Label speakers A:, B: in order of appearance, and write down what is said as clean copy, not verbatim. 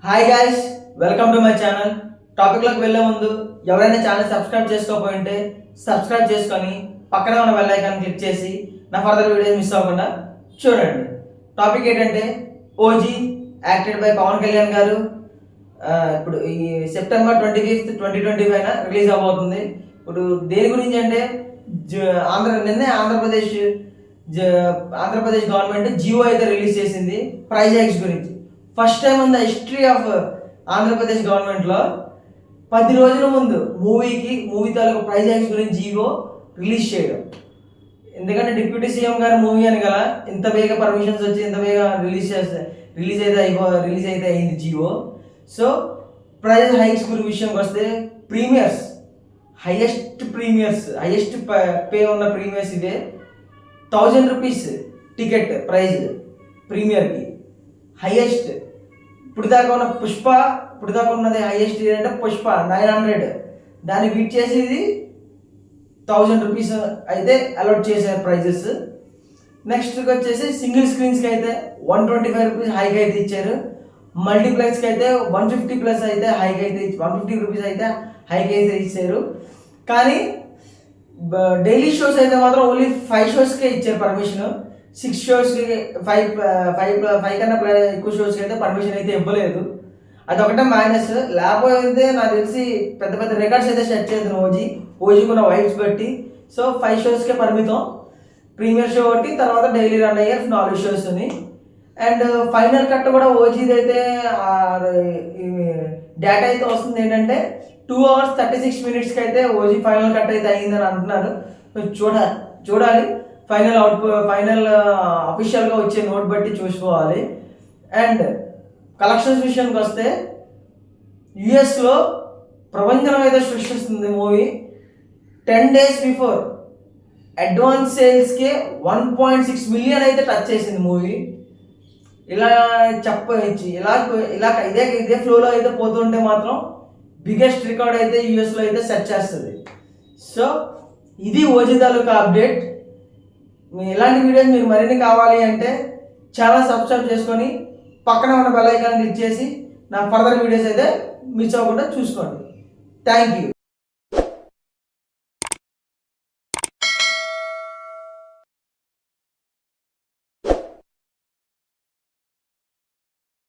A: Hi guys, welcome to my channel. టాపిక్లోకి వెళ్ళే ముందు ఎవరైనా ఛానల్ సబ్స్క్రైబ్ చేసుకోకపోయింటే సబ్స్క్రైబ్ చేసుకొని పక్కనే ఉన్న బెల్ ఐకాన్ క్లిక్ చేసి నా ఫర్దర్ వీడియోస్ మిస్ అవ్వకుండా చూడండి. టాపిక్ ఏంటంటే OG acted by Pawan Kalyan garu. ఇప్పుడు ఈ సెప్టెంబర్ 25, 2025 రిలీజ్ అవబోతుంది. ఇప్పుడు దేని గురించి అంటే నిన్నే ఆంధ్రప్రదేశ్ గవర్నమెంట్ జియో అయితే రిలీజ్ చేసింది ప్రైజ్ హైక్స్ గురించి. First time in the history of Andhra Pradesh గవర్నమెంట్లో 10 రోజుల ముందు మూవీ తాలూకు ప్రైజ్ హైక్స్ గురించి జియో రిలీజ్ చేయడం. ఎందుకంటే డిప్యూటీ సీఎం గారి మూవీ అని కదా ఇంత బేగా పర్మిషన్స్ వచ్చి ఇంత బేగా రిలీజ్ అయితే అయింది జియో. సో ప్రైజ్ హైక్స్ గురి విషయంకి వస్తే హైయెస్ట్ పే ఉన్న ప్రీమియర్స్ ఇదే. 1000 రూపీస్ టికెట్ ప్రైజ్ ప్రీమియర్కి హైయెస్ట్. ఇప్పుడు దాకా ఉన్నది హైయెస్ట్ అంటే పుష్ప 900, దాన్ని బీట్ చేసి ఇది 1000 రూపీస్ అయితే అలాట్ చేశారు ప్రైజెస్. నెక్స్ట్ వచ్చేసి సింగిల్ స్క్రీన్స్కి అయితే 125 రూపీస్ హైక్ అయితే ఇచ్చారు. మల్టీప్లెక్స్కి అయితే 150 ప్లస్ అయితే హైక్ అయితే 150 రూపీస్ అయితే హైక్ అయితే ఇచ్చారు. కానీ డైలీ షోస్ అయితే మాత్రం ఓన్లీ 5 షోస్కే ఇచ్చారు పర్మిషన్. 6 షోస్కి 5 కన్నా ఎక్కువ షోస్కి అయితే పర్మిషన్ అయితే ఇవ్వలేదు. అది ఒకటే మైనస్. లేకపోతే నాకు తెలిసి పెద్ద పెద్ద రికార్డ్స్ అయితే సెట్ చేద్దాం ఓజీకి ఉన్న వైబ్స్ బట్టి. సో 5 షోస్కే పరిమితం. ప్రీమియర్ షో ఒకటి, తర్వాత డైలీ రన్ అయ్యే 4 షోస్ని. అండ్ ఫైనల్ కట్ కూడా ఓజీది అయితే డేటా అయితే వస్తుంది ఏంటంటే 2 hours 36 minutesకి అయితే ఓజీ ఫైనల్ కట్ అయితే అయ్యిందని అంటున్నారు. చూడాలి ఫైనల్ అఫీషియల్గా వచ్చే నోట్ బట్టి చూసుకోవాలి. అండ్ కలెక్షన్స్ విషయానికి వస్తే యుఎస్లో ప్రపంచం అయితే సృష్టిస్తుంది మూవీ. 10 days బిఫోర్ అడ్వాన్స్ సేల్స్కే 1.6 million అయితే టచ్ చేసింది మూవీ. ఇలా చెప్పచ్చు. ఇలా ఇదే ఫ్లోలో అయితే పోతుంటే మాత్రం బిగ్గెస్ట్ రికార్డ్ అయితే యూఎస్లో అయితే సెట్ చేస్తుంది. సో ఇది ఓజీ తాలూకా అప్డేట్. ఇలాంటి వీడియోస్ మీరు మరిన్ని కావాలి అంటే ఛానల్ సబ్స్క్రైబ్ చేసుకొని పక్కన ఉన్న బెల్ ఐకాన్ క్లిక్ చేసి నా ఫర్దర్ వీడియోస్ అయితే మిస్ అవ్వకుండా చూసుకోండి. Thank you.